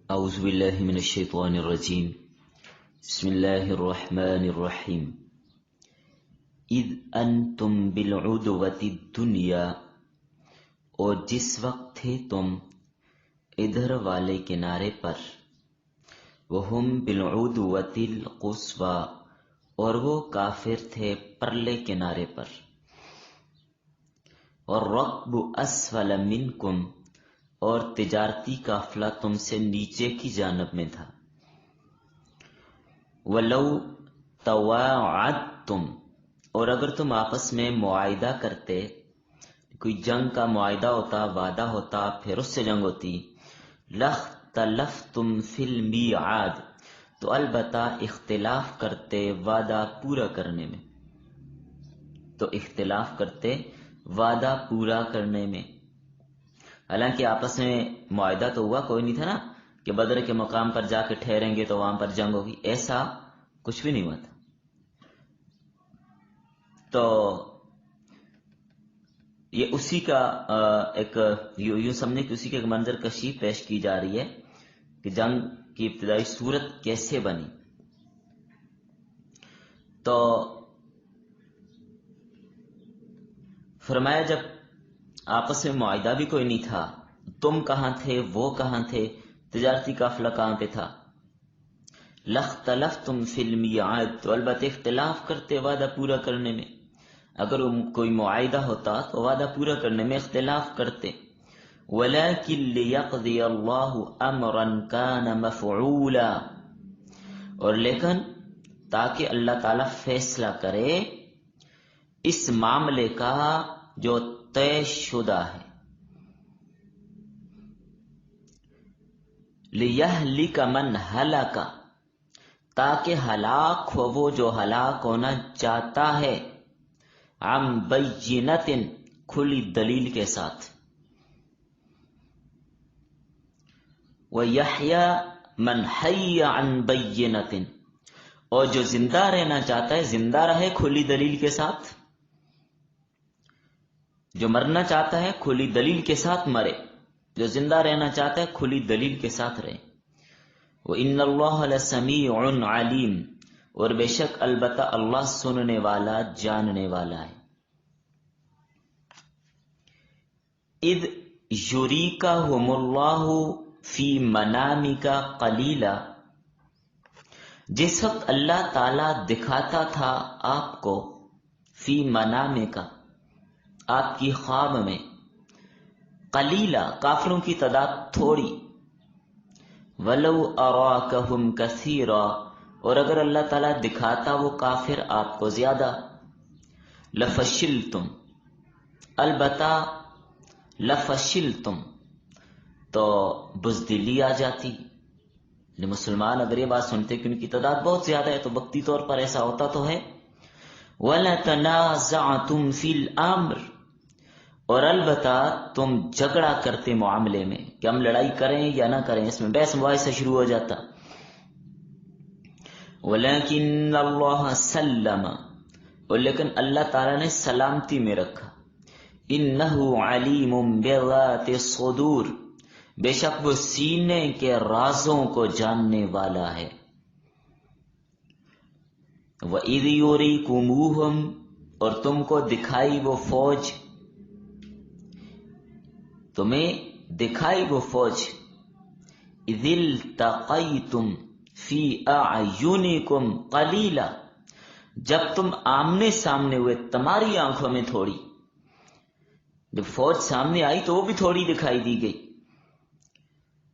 اعوذ باللہ من الشیطان الرجیم بسم اللہ الرحمن الرحیم اذ انتم بالعدوۃ الدنیا، اور جس وقت تھے تم ادھر والے کنارے پر، وہم بالعدوۃ القصویٰ، اور وہ کافر تھے پرلے کنارے پر، اور رکب اسفل منکم، اور تجارتی قافلہ تم سے نیچے کی جانب میں تھا، وَلَوْ تَوَاعَدْتُمْ، اور اگر تم آپس میں معاہدہ کرتے، کوئی جنگ کا معاہدہ ہوتا، وعدہ ہوتا، پھر اس سے جنگ ہوتی، لَاخْتَلَفْتُمْ فِي الْمِيعَادِ، تو البتہ اختلاف کرتے وعدہ پورا کرنے میں، تو اختلاف کرتے وعدہ پورا کرنے میں۔ حالانکہ آپس میں معاہدہ تو ہوا، کوئی نہیں تھا نا کہ بدر کے مقام پر جا کے ٹھہریں گے تو وہاں پر جنگ ہوگی، ایسا کچھ بھی نہیں ہوا تھا۔ تو یہ اسی کا ایک یوں سمجھے کہ اسی کے ایک منظر کشی پیش کی جا رہی ہے کہ جنگ کی ابتدائی صورت کیسے بنی۔ تو فرمایا جب آپس میں معاہدہ بھی کوئی نہیں تھا، تم کہاں تھے، وہ کہاں تھے، تجارتی قافلہ کہاں پہ تھا، لَاخْتَلَفْتُمْ فِي الْمِيعَادِ، تو البتہ اختلاف کرتے وعدہ پورا کرنے میں۔ اگر کوئی معاہدہ ہوتا تو وعدہ پورا کرنے میں اختلاف کرتے۔ وَلَكِنْ لِيَقْضِيَ اللَّهُ أَمْرًا كَانَ مَفْعُولًا، اور لیکن تاکہ اللہ تعالیٰ فیصلہ کرے اس معاملے کا جو طے شدہ ہے۔ لِيَهْلِكَ مَنْ هَلَكَ، تاکہ ہلاک ہو وہ جو ہلاک ہونا چاہتا ہے، عن بینۃ، کھلی دلیل کے ساتھ، وَيَحْيَى مَنْ حَيَّ عَن بَيِّنَةٍ، اور جو زندہ رہنا چاہتا ہے زندہ رہے کھلی دلیل کے ساتھ، جو مرنا چاہتا ہے کھلی دلیل کے ساتھ مرے، جو زندہ رہنا چاہتا ہے کھلی دلیل کے ساتھ رہے۔ وَإِنَّ اللَّهَ لَسَمِيعٌ عَلِيمٌ، اور بے شک البتہ اللہ سننے والا جاننے والا ہے۔ اِذْ يُرِيكَهُمُ اللَّهُ فِي مَنَامِكَ قَلِيلًا، جس وقت اللہ تعالیٰ دکھاتا تھا آپ کو، فی منامک، آپ کی خواب میں، قلیلا، کافروں کی تعداد تھوڑی، ولو اراکہم کثیرا، اور اگر اللہ تعالیٰ دکھاتا وہ کافر آپ کو زیادہ، لفشلتم، البتہ لفشلتم، تو بزدلی آ جاتی۔ مسلمان اگر یہ بات سنتے کہ ان کی تعداد بہت زیادہ ہے تو وقتی طور پر ایسا ہوتا تو ہے۔ وَلَتَنَازَعْتُمْ فِي الْأَمْرِ، اور البتہ تم جھگڑا کرتے معاملے میں کہ ہم لڑائی کریں یا نہ کریں، اس میں بحث مباحثہ شروع ہو جاتا۔ وَلَكِنَّ اللَّهَ سَلَّمَ، اور لیکن اللہ تعالیٰ نے سلامتی میں رکھا۔ إِنَّهُ عَلِيمٌ بِذَاتِ الصُّدُورِ، بے شک وہ سینے کے رازوں کو جاننے والا ہے۔ وَإِذْ يُرِيكُمُوهُمْ، اور تم کو دکھائی وہ فوج، تمہیں دکھائی وہ فوج، اِذِ الْتَقَيْتُمْ فِي أَعْيُنِكُمْ قَلِيلًا، جب تم آمنے سامنے ہوئے تمہاری آنکھوں میں تھوڑی، جب فوج سامنے آئی تو وہ بھی تھوڑی دکھائی دی گئی۔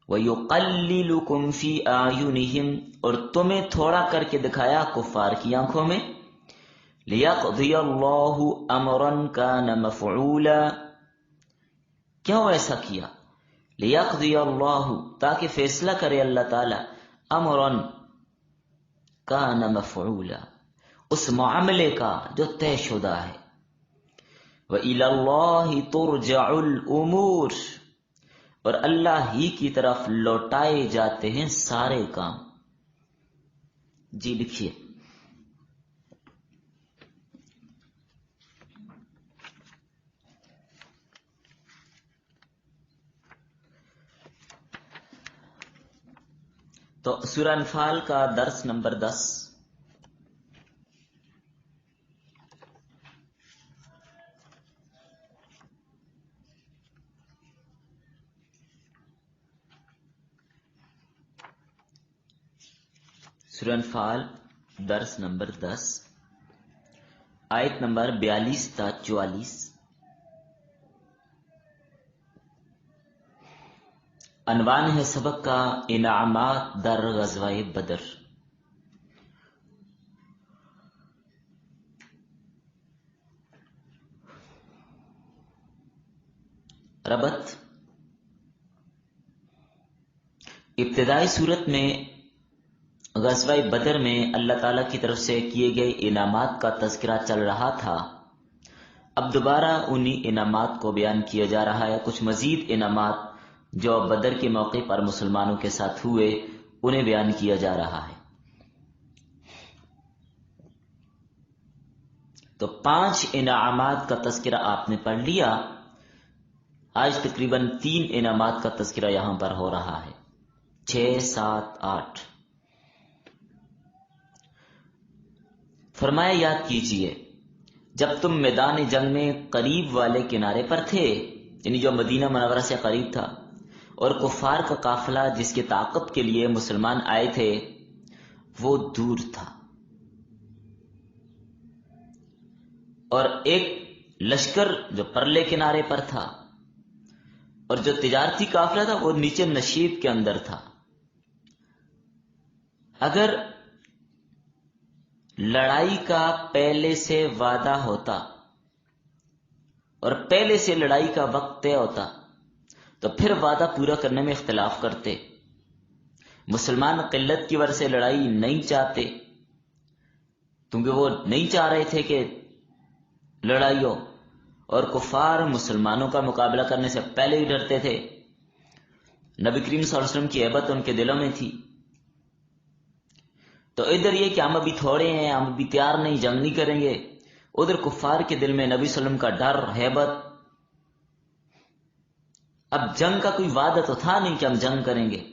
وَيُقَلِّلُكُمْ فِي أَعْيُنِهِمْ، اور تمہیں تھوڑا کر کے دکھایا کفار کی آنکھوں میں، لِيَقْضِيَ اللَّهُ أَمْرًا كَانَ مَفْعُولًا، کیوں ایسا کیا؟ لِيَقْضِيَ اللَّهُ، تاکہ فیصلہ کرے اللہ تعالی، أَمْرًا كَانَ مَفْعُولًا، اس معاملے کا جو طے شدہ ہے۔ وَإِلَى اللَّهِ تُرْجَعُ الْأُمُورِ، اور اللہ ہی کی طرف لوٹائے جاتے ہیں سارے کام۔ جی لکھیے۔ تو سورہ انفال کا درس نمبر 10. سورہ انفال درس نمبر 10 آیت نمبر 42 تا 44. عنوان ہے سبق کا انعامات در غزوہ بدر. ربط ابتدائی صورت میں غزوہ بدر میں اللہ تعالیٰ کی طرف سے کیے گئے انعامات کا تذکرہ چل رہا تھا. اب دوبارہ انہی انعامات کو بیان کیا جا رہا ہے. کچھ مزید انعامات جو بدر کے موقع پر مسلمانوں کے ساتھ ہوئے انہیں بیان کیا جا رہا ہے. تو 5 انعامات کا تذکرہ آپ نے پڑھ لیا. آج تقریباً 3 انعامات کا تذکرہ یہاں پر ہو رہا ہے. 6 7 8. فرمایا یاد کیجئے جب تم میدان جنگ میں قریب والے کنارے پر تھے، یعنی جو مدینہ منورہ سے قریب تھا، اور کفار کا قافلہ جس کے تعاقب کے لیے مسلمان آئے تھے وہ دور تھا، اور ایک لشکر جو پرلے کنارے پر تھا، اور جو تجارتی قافلہ تھا وہ نیچے نشیب کے اندر تھا. اگر لڑائی کا پہلے سے وعدہ ہوتا اور پہلے سے لڑائی کا وقت طے ہوتا تو پھر وعدہ پورا کرنے میں اختلاف کرتے. مسلمان قلت کی وجہ سے لڑائی نہیں چاہتے، کیونکہ وہ نہیں چاہ رہے تھے کہ لڑائی ہو، اور کفار مسلمانوں کا مقابلہ کرنے سے پہلے ہی ڈرتے تھے. نبی کریم صلی اللہ علیہ وسلم کی ہیبت ان کے دلوں میں تھی. تو ادھر یہ کہ ہم ابھی تھوڑے ہیں، ہم ابھی تیار نہیں، جنگ نہیں کریں گے. ادھر کفار کے دل میں نبی صلی اللہ علیہ وسلم کا ڈر، ہیبت. اب جنگ کا کوئی وعدہ تو تھا نہیں کہ ہم جنگ کریں گے.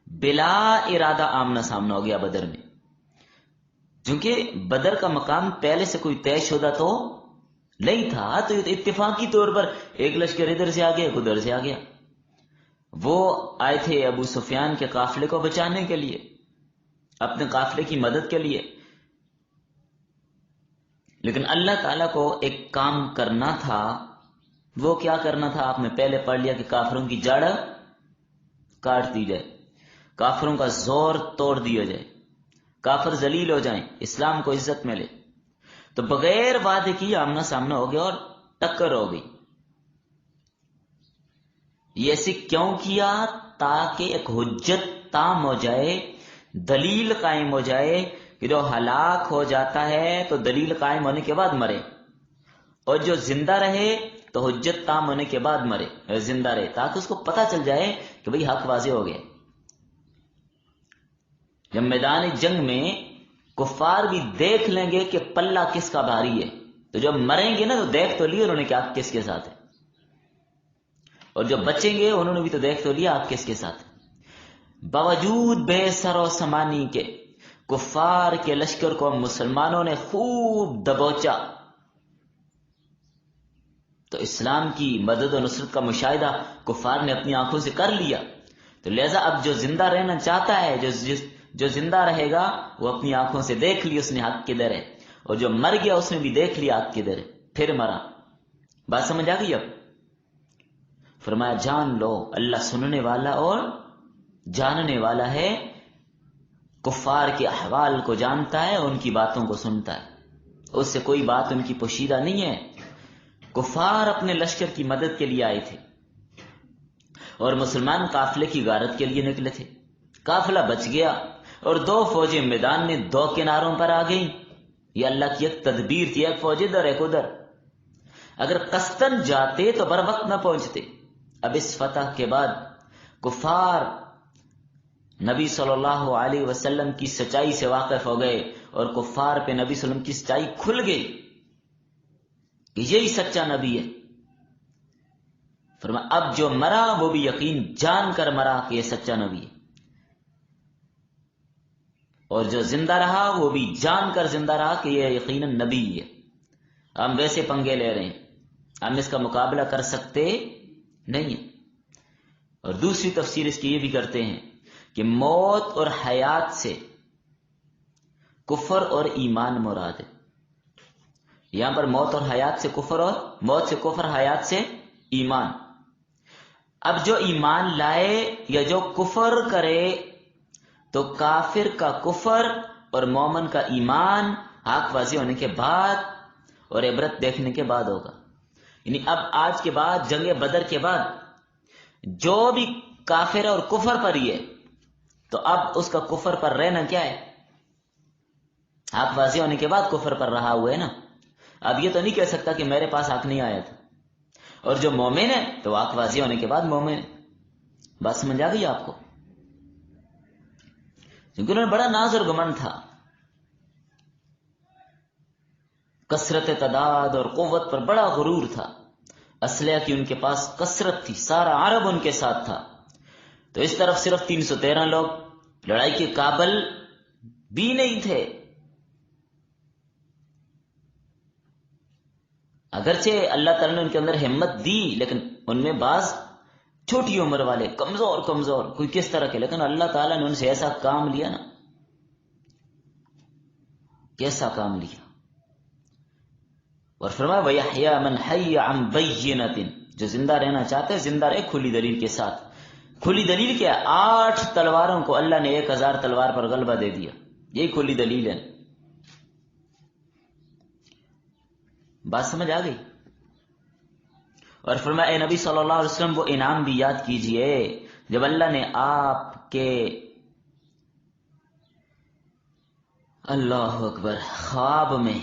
بلا ارادہ آمنا سامنا ہو گیا بدر میں. چونکہ بدر کا مقام پہلے سے کوئی طے شدہ تو نہیں تھا، تو اتفاقی طور پر ایک لشکر ادھر سے آ گیا، ایک ادھر سے آ گیا. وہ آئے تھے ابو سفیان کے قافلے کو بچانے کے لیے، اپنے قافلے کی مدد کے لیے. لیکن اللہ تعالیٰ کو ایک کام کرنا تھا. وہ کیا کرنا تھا؟ آپ نے پہلے پڑھ لیا کہ کافروں کی جڑ کاٹ دی جائے، کافروں کا زور توڑ دیا جائے، کافر ذلیل ہو جائیں، اسلام کو عزت ملے. تو بغیر وعدے کی آمنا سامنا ہو گیا اور ٹکر ہو گئی. یہ ایسے کیوں کیا؟ تاکہ ایک حجت تام ہو جائے، دلیل قائم ہو جائے کہ جو ہلاک ہو جاتا ہے تو دلیل قائم ہونے کے بعد مرے، اور جو زندہ رہے تو حجت تام ہونے کے بعد مرے، زندہ رہے، تاکہ اس کو پتہ چل جائے کہ بھئی حق واضح ہو گیا. جب میدان جنگ میں کفار بھی دیکھ لیں گے کہ پلہ کس کا بھاری ہے، تو جب مریں گے نا تو دیکھ تو لیا انہوں نے کہ آپ کس کے ساتھ ہے، اور جو بچیں گے انہوں نے بھی تو دیکھ تو لیا آپ کس کے ساتھ ہے. باوجود بے سر و سمانی کے کفار کے لشکر کو مسلمانوں نے خوب دبوچا. تو اسلام کی مدد و نصرت کا مشاہدہ کفار نے اپنی آنکھوں سے کر لیا. تو لہذا اب جو زندہ رہنا چاہتا ہے، جو زندہ رہے گا وہ اپنی آنکھوں سے دیکھ لی اس نے حق کدھر ہے، اور جو مر گیا اس نے بھی دیکھ لیا حق کدھر ہے، پھر مرا. بات سمجھ آ گئی؟ اب فرمایا جان لو اللہ سننے والا اور جاننے والا ہے. کفار کے احوال کو جانتا ہے، ان کی باتوں کو سنتا ہے، اس سے کوئی بات ان کی پوشیدہ نہیں ہے. کفار اپنے لشکر کی مدد کے لیے آئے تھے اور مسلمان قافلے کی غارت کے لیے نکلے تھے. قافلہ بچ گیا اور 2 فوجیں میدان میں 2 کناروں پر آ گئیں. یہ اللہ کی ایک تدبیر تھی، ایک فوج ادھر ایک ادھر. اگر قصدن جاتے تو بر وقت نہ پہنچتے. اب اس فتح کے بعد کفار نبی صلی اللہ علیہ وسلم کی سچائی سے واقف ہو گئے، اور کفار پہ نبی صلی اللہ علیہ وسلم کی سچائی کھل گئی کہ یہی سچا نبی ہے. فرمایا اب جو مرا وہ بھی یقین جان کر مرا کہ یہ سچا نبی ہے. اور جو زندہ رہا وہ بھی جان کر زندہ رہا کہ یہ یقیناً نبی ہے. ہم ویسے پنگے لے رہے ہیں، ہم اس کا مقابلہ کر سکتے نہیں ہیں. اور دوسری تفسیر اس کی یہ بھی کرتے ہیں کہ موت اور حیات سے کفر اور ایمان مراد ہے. یہاں پر موت اور حیات سے کفر، اور موت سے کفر، حیات سے ایمان. اب جو ایمان لائے یا جو کفر کرے تو کافر کا کفر اور مومن کا ایمان حق واضح ہونے کے بعد اور عبرت دیکھنے کے بعد ہوگا. یعنی اب آج کے بعد، جنگ بدر کے بعد جو بھی کافر ہے اور کفر پر ہی ہے تو اب اس کا کفر پر رہنا کیا ہے؟ حق واضح ہونے کے بعد کفر پر رہا ہوا ہے نا. اب یہ تو نہیں کہہ سکتا کہ میرے پاس حق نہیں آیا تھا. اور جو مومن ہے تو حق واضح ہونے کے بعد مومن ہے. بات سمجھ آ گئی آپ کو؟ کیونکہ انہوں نے بڑا ناز اور گمنڈ تھا، کثرت تعداد اور قوت پر بڑا غرور تھا، اسلحہ کی ان کے پاس کثرت تھی، سارا عرب ان کے ساتھ تھا. تو اس طرف صرف 313 لوگ لڑائی کے قابل بھی نہیں تھے. اگرچہ اللہ تعالیٰ نے ان کے اندر ہمت دی، لیکن ان میں بعض چھوٹی عمر والے کمزور کوئی کس طرح کے، لیکن اللہ تعالیٰ نے ان سے ایسا کام لیا نا، کیسا کام لیا. اور فرمایا وَيَحْيَا مَنْ حَيَّ عَنْ بَيِّنَةٍ، جو زندہ رہنا چاہتے ہیں زندہ رہے کھلی دلیل کے ساتھ. کھلی دلیل کیا؟ 8 تلواروں کو اللہ نے 1000 تلوار پر غلبہ دے دیا. یہی کھلی دلیل ہے. بات سمجھ آ گئی؟ اور فرمایا اے نبی صلی اللہ علیہ وسلم وہ انعام بھی یاد کیجئے جب اللہ نے آپ کے اللہ اکبر خواب میں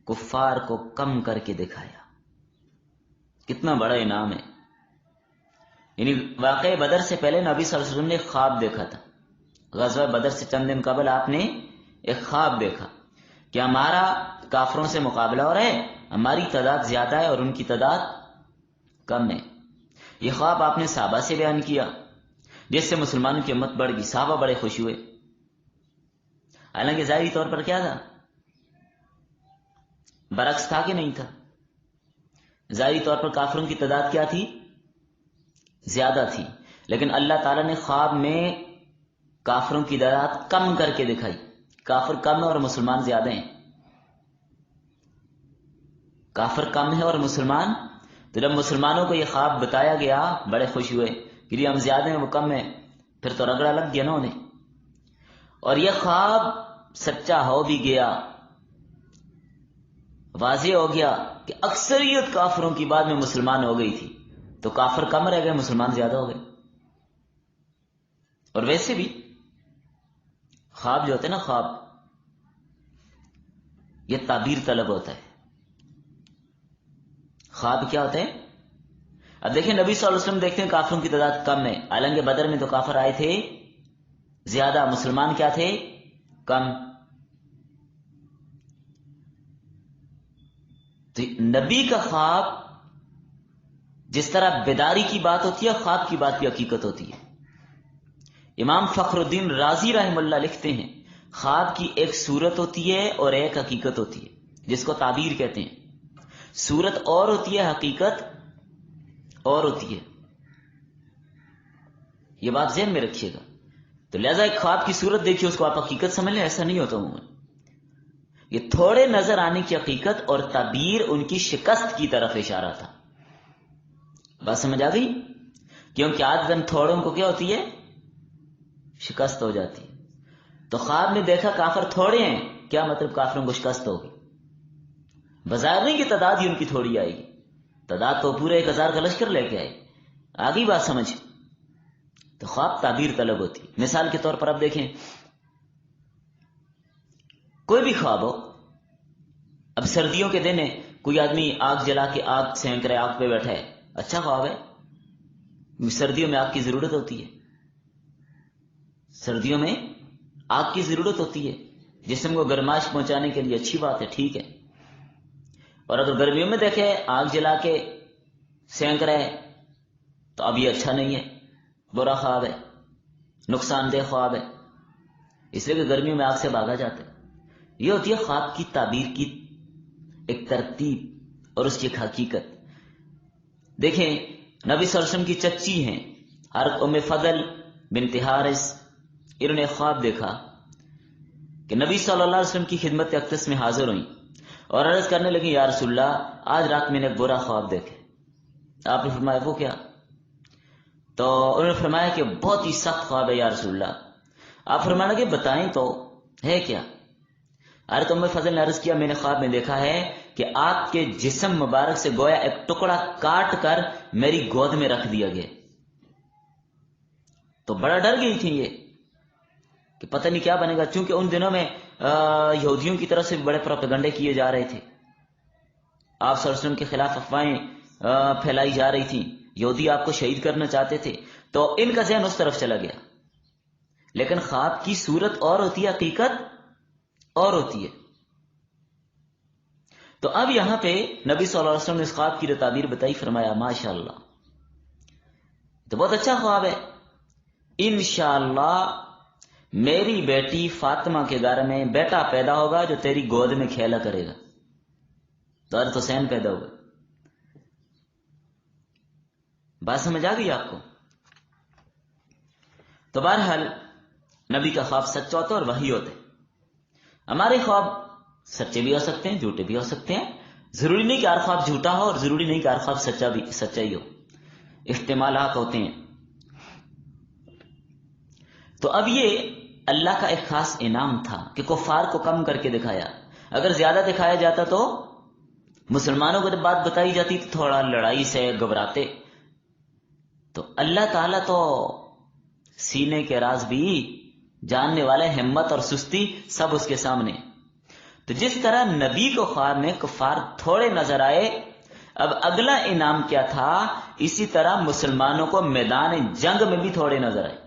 کفار کو کم کر کے دکھایا. کتنا بڑا انعام ہے. یعنی واقع بدر سے پہلے نبی صلی اللہ علیہ وسلم نے خواب دیکھا تھا. غزوہ بدر سے چند دن قبل آپ نے ایک خواب دیکھا کہ ہمارا کافروں سے مقابلہ ہو رہا ہے، ہماری تعداد زیادہ ہے اور ان کی تعداد کم ہے. یہ خواب آپ نے صحابہ سے بیان کیا، جس سے مسلمانوں کی ہمت بڑھ گئی. صحابہ بڑے خوش ہوئے. حالانکہ ظاہری طور پر کیا تھا؟ برعکس تھا کہ نہیں تھا؟ ظاہری طور پر کافروں کی تعداد کیا تھی؟ زیادہ تھی. لیکن اللہ تعالیٰ نے خواب میں کافروں کی تعداد کم کر کے دکھائی. کافر کم ہے اور مسلمان زیادہ ہیں. کافر کم ہے اور مسلمان، تو جب مسلمانوں کو یہ خواب بتایا گیا بڑے خوش ہوئے کہ یہ ہم زیادہ ہیں وہ کم ہیں. پھر تو رگڑا لگ گیا نا انہیں. اور یہ خواب سچا ہو بھی گیا. واضح ہو گیا کہ اکثریت کافروں کی بعد میں مسلمان ہو گئی تھی، تو کافر کم رہ گئے، مسلمان زیادہ ہو گئے. اور ویسے بھی خواب جو ہوتے ہیں نا، خواب یہ تعبیر طلب ہوتا ہے. خواب کیا ہوتا ہے؟ اب دیکھیں نبی صلی اللہ علیہ وسلم دیکھتے ہیں کافروں کی تعداد کم ہے، حالانکہ بدر میں تو کافر آئے تھے زیادہ، مسلمان کیا تھے؟ کم. تو نبی کا خواب جس طرح بیداری کی بات ہوتی ہے، خواب کی بات بھی حقیقت ہوتی ہے. امام فخر الدین رازی رحم اللہ لکھتے ہیں خواب کی ایک صورت ہوتی ہے اور ایک حقیقت ہوتی ہے، جس کو تعبیر کہتے ہیں. صورت اور ہوتی ہے، حقیقت اور ہوتی ہے. یہ بات ذہن میں رکھیے گا. تو لہذا ایک خواب کی صورت دیکھیے، اس کو آپ حقیقت سمجھ لیں، ایسا نہیں ہوتا عموماً. یہ تھوڑے نظر آنے کی حقیقت اور تعبیر ان کی شکست کی طرف اشارہ تھا. بات سمجھ آ گئی؟ کیونکہ عادتاً تھوڑوں کو کیا ہوتی ہے؟ شکست ہو جاتی ہے. تو خواب میں دیکھا کافر تھوڑے ہیں، کیا مطلب؟ کافروں کو شکست ہوگی. بظاہر نہیں کہ تعداد ہی ان کی تھوڑی آئے گی، تعداد تو پورے 1000 کا لشکر لے کے آئے. آگئی بات سمجھ؟ تو خواب تعبیر طلب ہوتی ہے. مثال کے طور پر اب دیکھیں، کوئی بھی خواب ہو. اب سردیوں کے دن ہے، کوئی آدمی آگ جلا کے آگ سینک رہے، آگ پہ بیٹھا ہے، اچھا خواب ہے. سردیوں میں آگ کی ضرورت ہوتی ہے. سردیوں میں آگ کی ضرورت ہوتی ہے، جسم کو گرمائش پہنچانے کے لیے اچھی بات ہے، ٹھیک ہے. اور اگر گرمیوں میں دیکھے آگ جلا کے سینک رہے تو اب یہ اچھا نہیں ہے، برا خواب ہے، نقصان دہ خواب ہے. اس لیے کہ گرمیوں میں آگ سے بھاگا جاتا ہے. یہ ہوتی ہے خواب کی تعبیر کی ایک ترتیب اور اس کی ایک حقیقت. دیکھیں نبی صلی اللہ علیہ وسلم کی چچی ہیں حضرت ام فضل بنت حارث، انہوں نے خواب دیکھا کہ نبی صلی اللہ علیہ وسلم کی خدمت اقدس میں حاضر ہوئیں اور عرض کرنے لگی یا رسول اللہ آج رات میں نے ایک برا خواب دیکھے. آپ نے فرمایا وہ کیا؟ تو انہوں نے فرمایا کہ بہت ہی سخت خواب ہے یا رسول اللہ. آپ فرمانے لگے بتائیں تو ہے کیا؟ حضرت ام فضل نے عرض کیا میں نے خواب میں دیکھا ہے کہ آپ کے جسم مبارک سے گویا ایک ٹکڑا کاٹ کر میری گود میں رکھ دیا گیا. تو بڑا ڈر گئی تھی یہ کہ پتہ نہیں کیا بنے گا، چونکہ ان دنوں میں یہودیوں کی طرف سے بڑے پروپیگنڈے کیے جا رہے تھے. آپ صلی اللہ علیہ وسلم کے خلاف افواہیں پھیلائی جا رہی تھیں، یہودی آپ کو شہید کرنا چاہتے تھے، تو ان کا ذہن اس طرف چلا گیا. لیکن خواب کی صورت اور ہوتی ہے، حقیقت اور ہوتی ہے. تو اب یہاں پہ نبی صلی اللہ علیہ وسلم نے اس خواب کی تعبیر بتائی، فرمایا ماشاءاللہ تو بہت اچھا خواب ہے، انشاءاللہ میری بیٹی فاطمہ کے گھر میں بیٹا پیدا ہوگا جو تیری گود میں کھیلا کرے گا. تو حضرت حسین پیدا ہوگا. بات سمجھ آ گئی آپ کو؟ تو بہرحال نبی کا خواب سچا ہوتا ہے اور وحی ہوتا ہے. ہمارے خواب سچے بھی ہو سکتے ہیں، جھوٹے بھی ہو سکتے ہیں. ضروری نہیں کہ ہر خواب جھوٹا ہو اور ضروری نہیں کہ ہر خواب سچا ہی ہو. احتمالات ہوتے ہیں. تو اب یہ اللہ کا ایک خاص انعام تھا کہ کفار کو کم کر کے دکھایا. اگر زیادہ دکھایا جاتا تو مسلمانوں کو جب بات بتائی جاتی تو تھوڑا لڑائی سے گھبراتے. تو اللہ تعالیٰ تو سینے کے راز بھی جاننے والے، ہمت اور سستی سب اس کے سامنے. تو جس طرح نبی کو خواب میں کفار تھوڑے نظر آئے، اب اگلا انعام کیا تھا، اسی طرح مسلمانوں کو میدان جنگ میں بھی تھوڑے نظر آئے.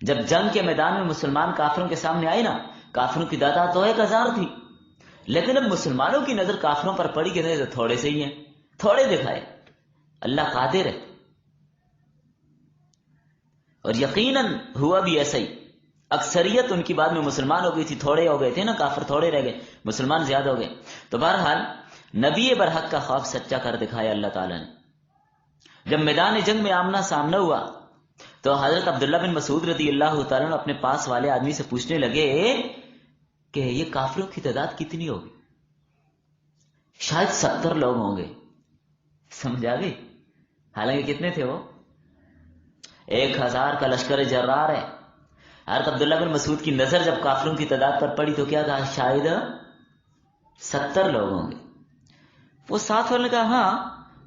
جب جنگ کے میدان میں مسلمان کافروں کے سامنے آئے نا، کافروں کی تعداد تو 1000 تھی، لیکن اب مسلمانوں کی نظر کافروں پر پڑی کہ نہیں تو تھوڑے سے ہی ہیں، تھوڑے دکھائے. اللہ قادر ہے. اور یقیناً ہوا بھی ایسا ہی. اکثریت ان کی بعد میں مسلمان ہو گئی تھی، تھوڑے ہو گئے تھے نا، کافر تھوڑے رہ گئے، مسلمان زیادہ ہو گئے. تو بہرحال نبی برحق کا خواب سچا کر دکھایا اللہ تعالیٰ نے. جب میدان جنگ میں آمنا سامنا ہوا تو حضرت عبداللہ بن مسعود رضی اللہ تعالیٰ نے اپنے پاس والے آدمی سے پوچھنے لگے کہ یہ کافروں کی تعداد کتنی ہوگی؟ شاید 70 لوگ ہوں گے. سمجھ آ گئی؟ حالانکہ کتنے تھے وہ؟ 1000 کا لشکر جرار ہے. حضرت عبداللہ بن مسعود کی نظر جب کافروں کی تعداد پر پڑی تو کیا کہا؟ شاید 70 لوگ ہوں گے. وہ ساتھ والے نے کہا ہاں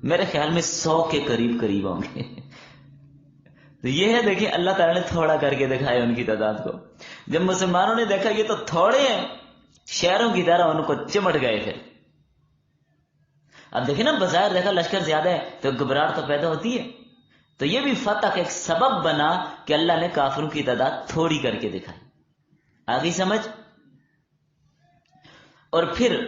میرے خیال میں 100 کے قریب ہوں گے. تو یہ ہے، دیکھیں اللہ تعالیٰ نے تھوڑا کر کے دکھایا ان کی تعداد کو. جب مسلمانوں نے دیکھا یہ تو تھوڑے ہیں، شہروں کی طرح ان کو چمٹ گئے. پھر اب دیکھیں نا، بظاہر دیکھا لشکر زیادہ ہے تو گھبراہٹ تو پیدا ہوتی ہے. تو یہ بھی فتح کا ایک سبب بنا کہ اللہ نے کافروں کی تعداد تھوڑی کر کے دکھائی. آگئی سمجھ؟ اور پھر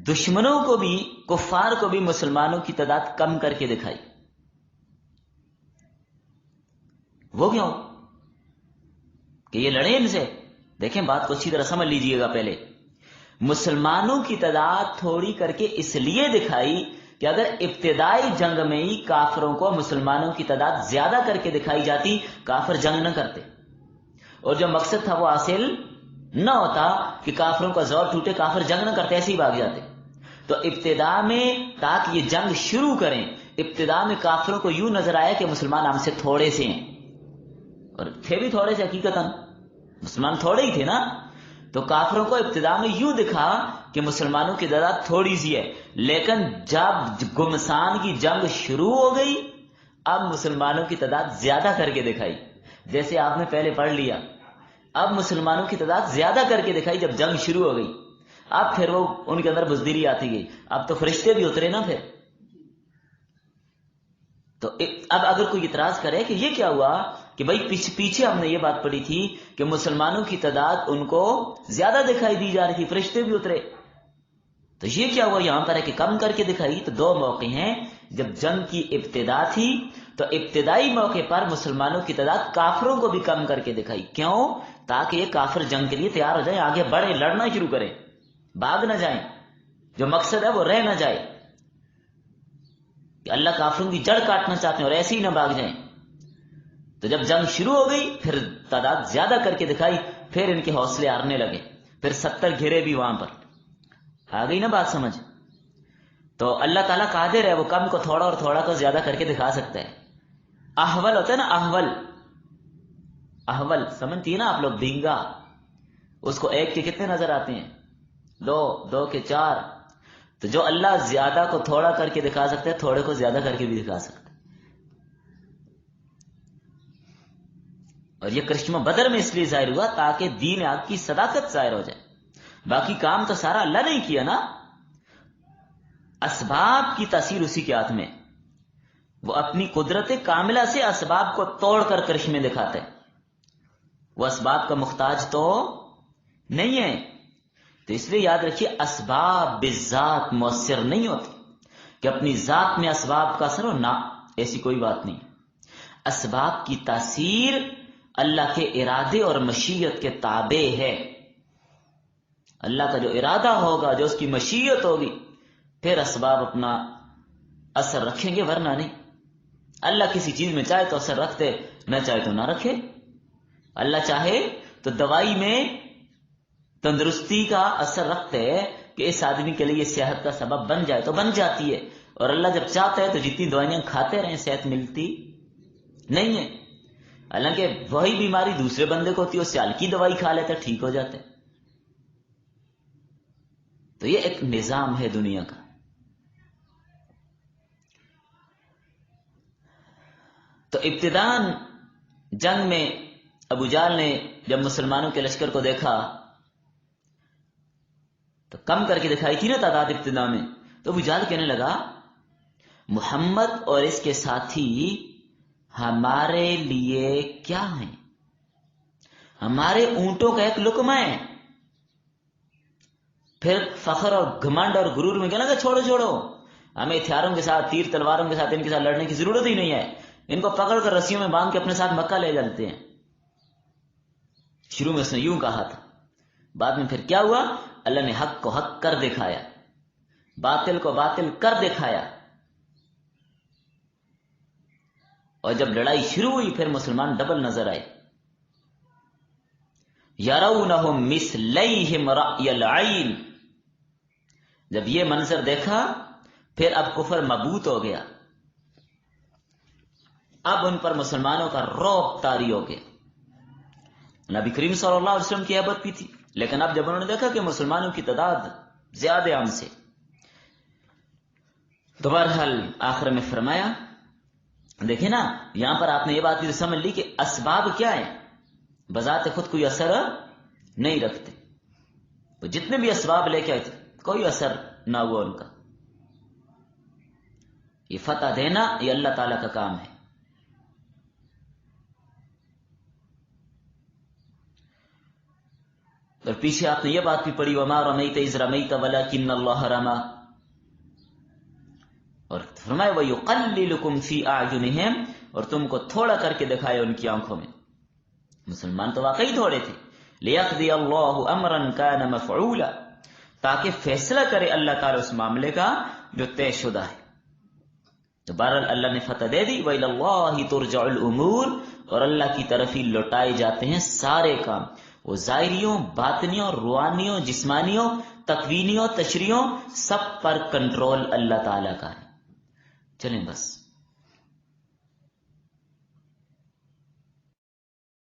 دشمنوں کو بھی، کفار کو بھی مسلمانوں کی تعداد کم کر کے دکھائی. وہ کیوں؟ کہ یہ لڑیں ان سے. دیکھیں بات کو اچھی طرح سمجھ لیجئے گا. پہلے مسلمانوں کی تعداد تھوڑی کر کے اس لیے دکھائی کہ اگر ابتدائی جنگ میں ہی کافروں کو مسلمانوں کی تعداد زیادہ کر کے دکھائی جاتی، کافر جنگ نہ کرتے، اور جو مقصد تھا وہ حاصل نہ ہوتا کہ کافروں کا زور ٹوٹے، کافر جنگ نہ کرتے، ایسے ہی بھاگ جاتے. تو ابتدا میں تاکہ یہ جنگ شروع کریں، ابتدا میں کافروں کو یوں نظر آیا کہ مسلمان ہم سے تھوڑے سے ہیں، اور تھے بھی تھوڑے سے، حقیقتاً مسلمان تھوڑے ہی تھے نا. تو کافروں کو ابتدا میں یوں دکھا کہ مسلمانوں کی تعداد تھوڑی سی ہے، لیکن جب گمسان کی جنگ شروع ہو گئی اب مسلمانوں کی تعداد زیادہ کر کے دکھائی. جیسے آپ نے پہلے پڑھ لیا، اب مسلمانوں کی تعداد زیادہ کر کے دکھائی جب جنگ شروع ہو گئی. اب پھر وہ ان کے اندر بزدلی آتی گئی. اب تو فرشتے بھی اترے نا پھر. تو اب اگر کوئی اعتراض کرے کہ یہ کیا ہوا کہ بھائی پیچھے ہم نے یہ بات پڑھی تھی کہ مسلمانوں کی تعداد ان کو زیادہ دکھائی دی جا رہی تھی، فرشتے بھی اترے، تو یہ کیا ہوا یہاں پر ہے کہ کم کر کے دکھائی. تو دو موقع ہیں، جب جنگ کی ابتدا تھی تو ابتدائی موقع پر مسلمانوں کی تعداد کافروں کو بھی کم کر کے دکھائی. کیوں؟ تاکہ یہ کافر جنگ کے لیے تیار ہو جائیں، آگے بڑھیں، لڑنا شروع کریں، بھاگ نہ جائیں، جو مقصد ہے وہ رہ نہ جائے. کہ اللہ کافروں کی جڑ کاٹنا چاہتے ہیں اور ایسے ہی نہ بھاگ جائیں. تو جب جنگ شروع ہو گئی پھر تعداد زیادہ کر کے دکھائی، پھر ان کے حوصلے ہارنے لگے، پھر 70 گھرے بھی وہاں پر. آ گئی نا بات سمجھ؟ تو اللہ تعالیٰ قادر ہے، وہ کم کو تھوڑا اور تھوڑا کو زیادہ کر کے دکھا سکتا ہے. احول ہوتا ہے نا، احول سمجھتی ہے نا آپ لوگ؟ بھینگا، اس کو ایک کے کتنے نظر آتے ہیں؟ دو کے 4. تو جو اللہ زیادہ کو تھوڑا کر کے دکھا سکتا ہے، تھوڑے کو زیادہ کر کے بھی دکھا سکتا ہے. اور یہ کرشمہ بدر میں اس لیے ظاہر ہوا تاکہ دین حق کی صداقت ظاہر ہو جائے. باقی کام تو سارا اللہ نے ہی کیا نا، اسباب کی تاثیر اسی کے ہاتھ میں. وہ اپنی قدرت کاملہ سے اسباب کو توڑ کر کرشمے دکھاتے ہیں. وہ اسباب کا محتاج تو نہیں ہے. تو اس لیے یاد رکھیے اسباب بالذات مؤثر نہیں ہوتی کہ اپنی ذات میں اسباب کا اثر ہو، نہ، ایسی کوئی بات نہیں. اسباب کی تاثیر اللہ کے ارادے اور مشیت کے تابع ہے. اللہ کا جو ارادہ ہوگا، جو اس کی مشیت ہوگی، پھر اسباب اپنا اثر رکھیں گے، ورنہ نہیں. اللہ کسی چیز میں چاہے تو اثر رکھتے، نہ چاہے تو نہ رکھے. اللہ چاہے تو دوائی میں تندرستی کا اثر رکھتے کہ اس آدمی کے لیے صحت کا سبب بن جائے تو بن جاتی ہے. اور اللہ جب چاہتا ہے تو جتنی دوائیاں کھاتے رہیں صحت ملتی نہیں ہے. حالانکہ وہی بیماری دوسرے بندے کو ہوتی ہے، اس سے ہلکی دوائی کھا لیتے ٹھیک ہو جاتے. تو یہ ایک نظام ہے دنیا کا. تو ابتداً جنگ میں ابو جہل نے جب مسلمانوں کے لشکر کو دیکھا تو کم کر کے دکھائی تھی نا تعداد ابتدا میں. تو ابو جہل کہنے لگا محمد اور اس کے ساتھی ہمارے لیے کیا ہیں؟ ہمارے اونٹوں کا ایک لقمہ ہے. پھر فخر اور گھمنڈ اور غرور میں کہنا کہ چھوڑو، ہمیں ہتھیاروں کے ساتھ، تیر تلواروں کے ساتھ ان کے ساتھ لڑنے کی ضرورت ہی نہیں ہے. ان کو پکڑ کر رسیوں میں باندھ کے اپنے ساتھ مکہ لے جاتے ہیں. شروع میں اس نے یوں کہا تھا، بعد میں پھر کیا ہوا؟ اللہ نے حق کو حق کر دکھایا، باطل کو باطل کر دکھایا. اور جب لڑائی شروع ہوئی پھر مسلمان ڈبل نظر آئے. یرونہم مثلیہم رأی العین. جب یہ منظر دیکھا پھر اب کفر مبعوث ہو گیا. اب ان پر مسلمانوں کا رعب طاری ہو گیا. نبی کریم صلی اللہ علیہ وسلم کی ہیبت بھی تھی، لیکن اب جب انہوں نے دیکھا کہ مسلمانوں کی تعداد زیادہ ہم سے، تو بہرحال آخر میں فرمایا، دیکھیں نا یہاں پر آپ نے یہ بات بھی سمجھ لی کہ اسباب کیا ہے، بذات خود کوئی اثر نہیں رکھتے. وہ جتنے بھی اسباب لے کے آئے تھے کوئی اثر نہ ہوا ان کا. یہ فتح دینا یہ اللہ تعالیٰ کا کام ہے. اور پیچھے آپ نے یہ بات بھی پڑھی وما رمیت اذ رمیت ولکن اللہ رما. اور فرمایا وَيُقَلِّلُكُمْ فِي أَعْيُنِهِمْ، اور تم کو تھوڑا کر کے دکھائے ان کی آنکھوں میں. مسلمان تو واقعی تھوڑے تھے. لِيَقْضِيَ اللَّهُ أَمْرًا كَانَ مَفْعُولًا، تاکہ فیصلہ کرے اللہ تعالی اس معاملے کا جو طے شدہ ہے. تو بہرحال اللہ نے فتح دے دی. وَإِلَى اللَّهِ تُرْجَعُ الْأُمُورُ، اور اللہ کی طرف ہی لوٹائے جاتے ہیں سارے کام. وہ ظاہریوں، باطنیوں، روحانیوں، جسمانیوں، تکوینیوں، تشریحوں، سب پر کنٹرول اللہ تعالیٰ کا ہے. چلیں بس.